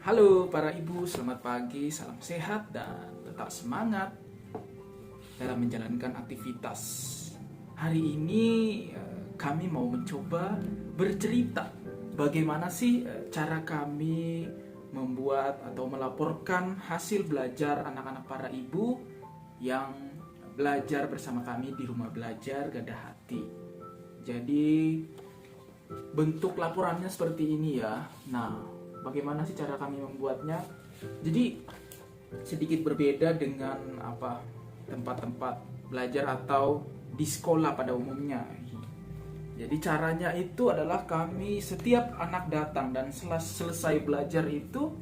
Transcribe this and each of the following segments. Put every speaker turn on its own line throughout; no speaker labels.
Halo para ibu, selamat pagi, salam sehat dan tetap semangat dalam menjalankan aktivitas. Hari ini kami mau mencoba bercerita bagaimana sih cara kami membuat atau melaporkan hasil belajar anak-anak para ibu yang belajar bersama kami di rumah belajar Gada Hati. Jadi bentuk laporannya seperti ini ya. Nah, bagaimana sih cara kami membuatnya? Jadi sedikit berbeda dengan tempat-tempat belajar atau di sekolah pada umumnya. Jadi caranya itu adalah kami setiap anak datang dan selesai belajar itu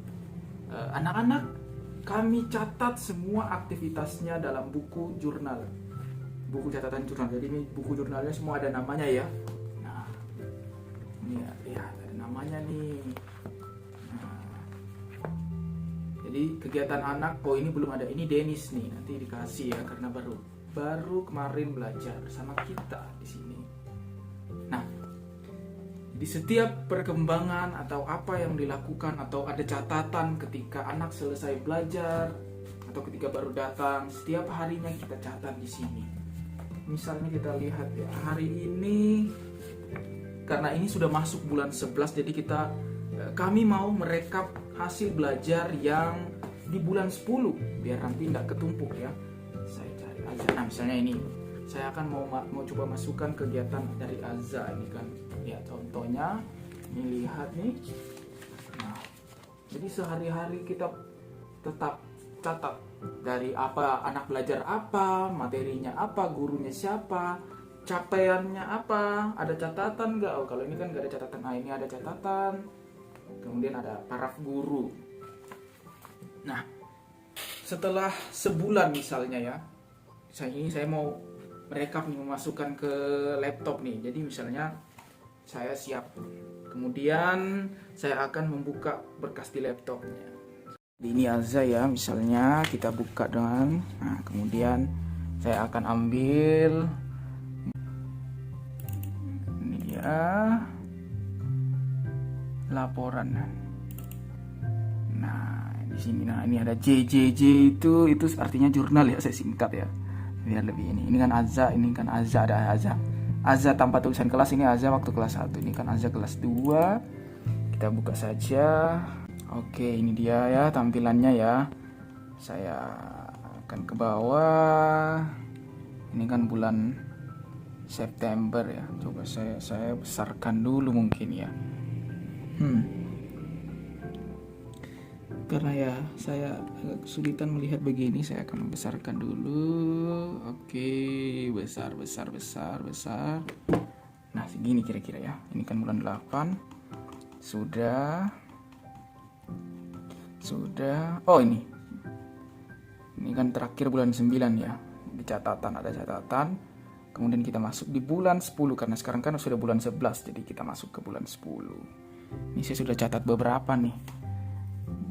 anak-anak kami catat semua aktivitasnya dalam buku jurnal. Buku catatan jurnal. Jadi ini buku jurnalnya semua ada namanya ya. Nah, ini ya ada namanya nih. Jadi kegiatan anak, ini belum ada, ini Denis nih, nanti dikasih ya karena baru kemarin belajar bersama kita di sini. Nah, di setiap perkembangan atau apa yang dilakukan atau ada catatan ketika anak selesai belajar atau ketika baru datang, setiap harinya kita catat di sini. Misalnya kita lihat ya, hari ini karena ini sudah masuk bulan 11, jadi kami mau merekap hasil belajar yang di bulan 10 biar nanti tidak ketumpuk ya. Saya cari aja. Nah, misalnya ini saya akan mau coba masukkan kegiatan dari Azza ini kan. Ya, contohnya ini lihat nih. Nah, jadi sehari-hari kita tetap catat dari apa anak belajar apa, materinya apa, gurunya siapa, capaiannya apa, ada catatan nggak? Oh, kalau ini kan nggak ada catatan. Nah, ini ada catatan. Kemudian ada paraf guru. Nah, setelah sebulan misalnya ya, saya mau merekap nih, memasukkan ke laptop nih. Jadi misalnya saya siap, kemudian saya akan membuka berkas di laptopnya. Ini Azza ya, misalnya kita buka dengan, nah kemudian saya akan ambil ini ya. Laporan. Nah, di sini ini ada JJJ itu artinya jurnal ya, saya singkat ya. Biar lebih ini. Ini kan Azza, ada Azza. Azza tanpa tulisan kelas, ini Azza waktu kelas 1. Ini kan Azza kelas 2. Kita buka saja. Oke, ini dia ya tampilannya ya. Saya akan ke bawah. Ini kan bulan September ya. Coba saya besarkan dulu mungkin ya. Karena ya saya agak kesulitan melihat begini, saya akan membesarkan dulu. Oke, besar. Nah, segini kira-kira ya. Ini kan bulan 8. Sudah. Oh, ini kan terakhir bulan 9 ya. Di catatan ada catatan. Kemudian kita masuk di bulan 10 karena sekarang kan sudah bulan 11, jadi kita masuk ke bulan 10. Ini saya sudah catat beberapa nih.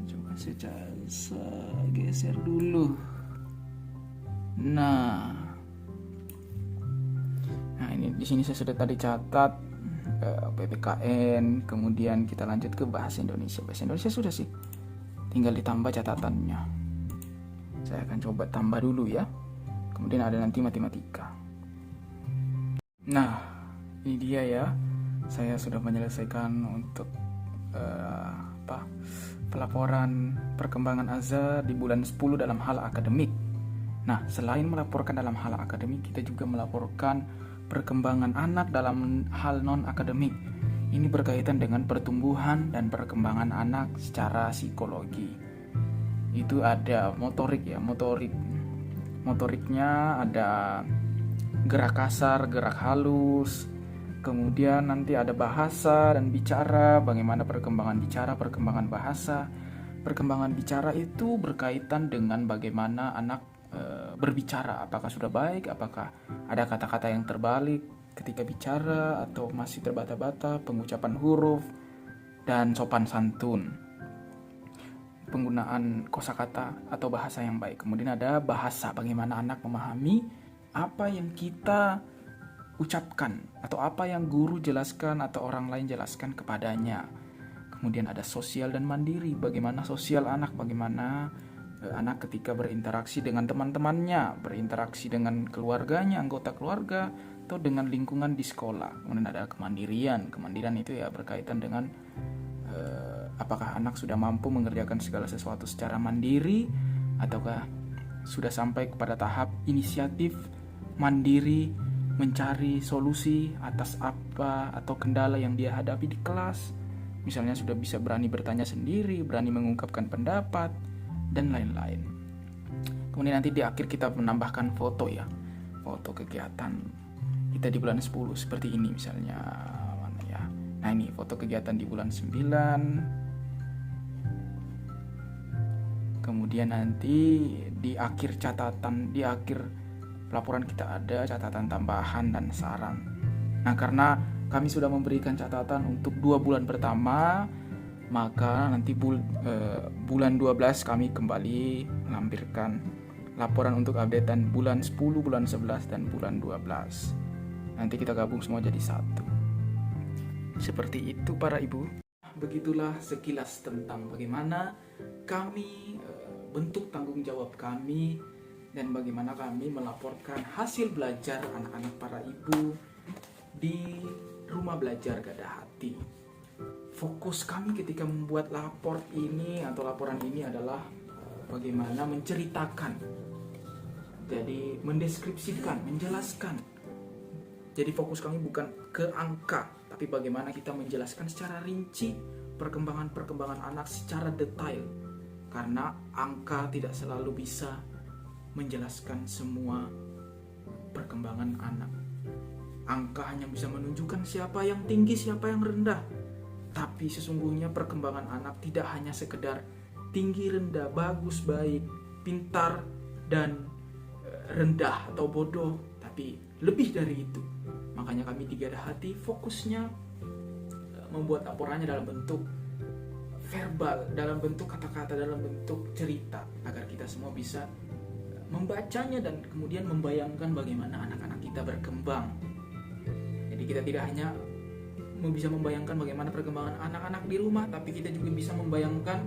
Coba saya geser dulu. Nah, ini di sini saya sudah tadi catat PPKN, kemudian kita lanjut ke bahasa Indonesia. Bahasa Indonesia sudah sih. Tinggal ditambah catatannya. Saya akan coba tambah dulu ya. Kemudian ada nanti matematika. Nah, ini dia ya. Saya sudah menyelesaikan untuk pelaporan perkembangan Azza di bulan 10 dalam hal akademik. Nah, selain melaporkan dalam hal akademik, kita juga melaporkan perkembangan anak dalam hal non-akademik. Ini berkaitan dengan pertumbuhan dan perkembangan anak secara psikologi. Itu ada motorik ya, motoriknya ada gerak kasar, gerak halus. Kemudian nanti ada bahasa dan bicara, bagaimana perkembangan bicara, perkembangan bahasa. Perkembangan bicara itu berkaitan dengan bagaimana anak berbicara, apakah sudah baik, apakah ada kata-kata yang terbalik ketika bicara atau masih terbata-bata, pengucapan huruf dan sopan santun. Penggunaan kosakata atau bahasa yang baik. Kemudian ada bahasa, bagaimana anak memahami apa yang kita ucapkan atau apa yang guru jelaskan atau orang lain jelaskan kepadanya. Kemudian ada sosial dan mandiri. Bagaimana sosial anak, bagaimana anak ketika berinteraksi dengan teman-temannya, berinteraksi dengan keluarganya, anggota keluarga, atau dengan lingkungan di sekolah. Kemudian ada kemandirian. Kemandirian itu ya berkaitan dengan apakah anak sudah mampu mengerjakan segala sesuatu secara mandiri, ataukah sudah sampai kepada tahap inisiatif mandiri mencari solusi atas apa atau kendala yang dia hadapi di kelas. Misalnya sudah bisa berani bertanya sendiri, berani mengungkapkan pendapat, dan lain-lain. Kemudian nanti di akhir kita menambahkan foto ya, foto kegiatan kita di bulan 10 seperti ini misalnya. Mana ya? Nah ini foto kegiatan di bulan 9. Kemudian nanti di akhir catatan, di akhir laporan kita ada catatan tambahan dan saran. Nah karena kami sudah memberikan catatan untuk 2 bulan pertama, maka nanti bulan 12 kami kembali melampirkan laporan untuk updatean bulan 10, bulan 11, dan bulan 12. Nanti kita gabung semua jadi satu. Seperti itu para ibu. Begitulah sekilas tentang bagaimana kami bentuk tanggung jawab kami dan bagaimana kami melaporkan hasil belajar anak-anak para ibu di rumah belajar Gada Hati. Fokus kami ketika membuat laporan ini adalah bagaimana menceritakan, jadi mendeskripsikan, menjelaskan. Jadi fokus kami bukan ke angka, tapi bagaimana kita menjelaskan secara rinci perkembangan anak secara detail. Karena angka tidak selalu bisa menjelaskan semua perkembangan anak. Angka hanya bisa menunjukkan siapa yang tinggi, siapa yang rendah. Tapi sesungguhnya perkembangan anak tidak hanya sekedar tinggi, rendah, bagus, baik, pintar, dan rendah atau bodoh, tapi lebih dari itu. Makanya kami di Gada Hati fokusnya membuat laporannya dalam bentuk verbal, dalam bentuk kata-kata, dalam bentuk cerita, agar kita semua bisa membacanya dan kemudian membayangkan bagaimana anak-anak kita berkembang. Jadi kita tidak hanya bisa membayangkan bagaimana perkembangan anak-anak di rumah, tapi kita juga bisa membayangkan,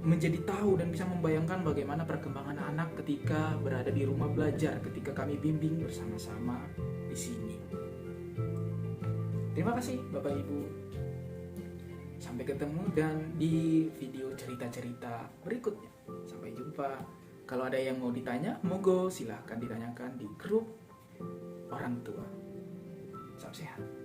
menjadi tahu dan bisa membayangkan bagaimana perkembangan anak ketika berada di rumah belajar, ketika kami bimbing bersama-sama di sini. Terima kasih Bapak Ibu. Sampai ketemu dan di video cerita-cerita berikutnya. Sampai jumpa. Kalau ada yang mau ditanya, monggo silahkan ditanyakan di grup orang tua. Salam sehat.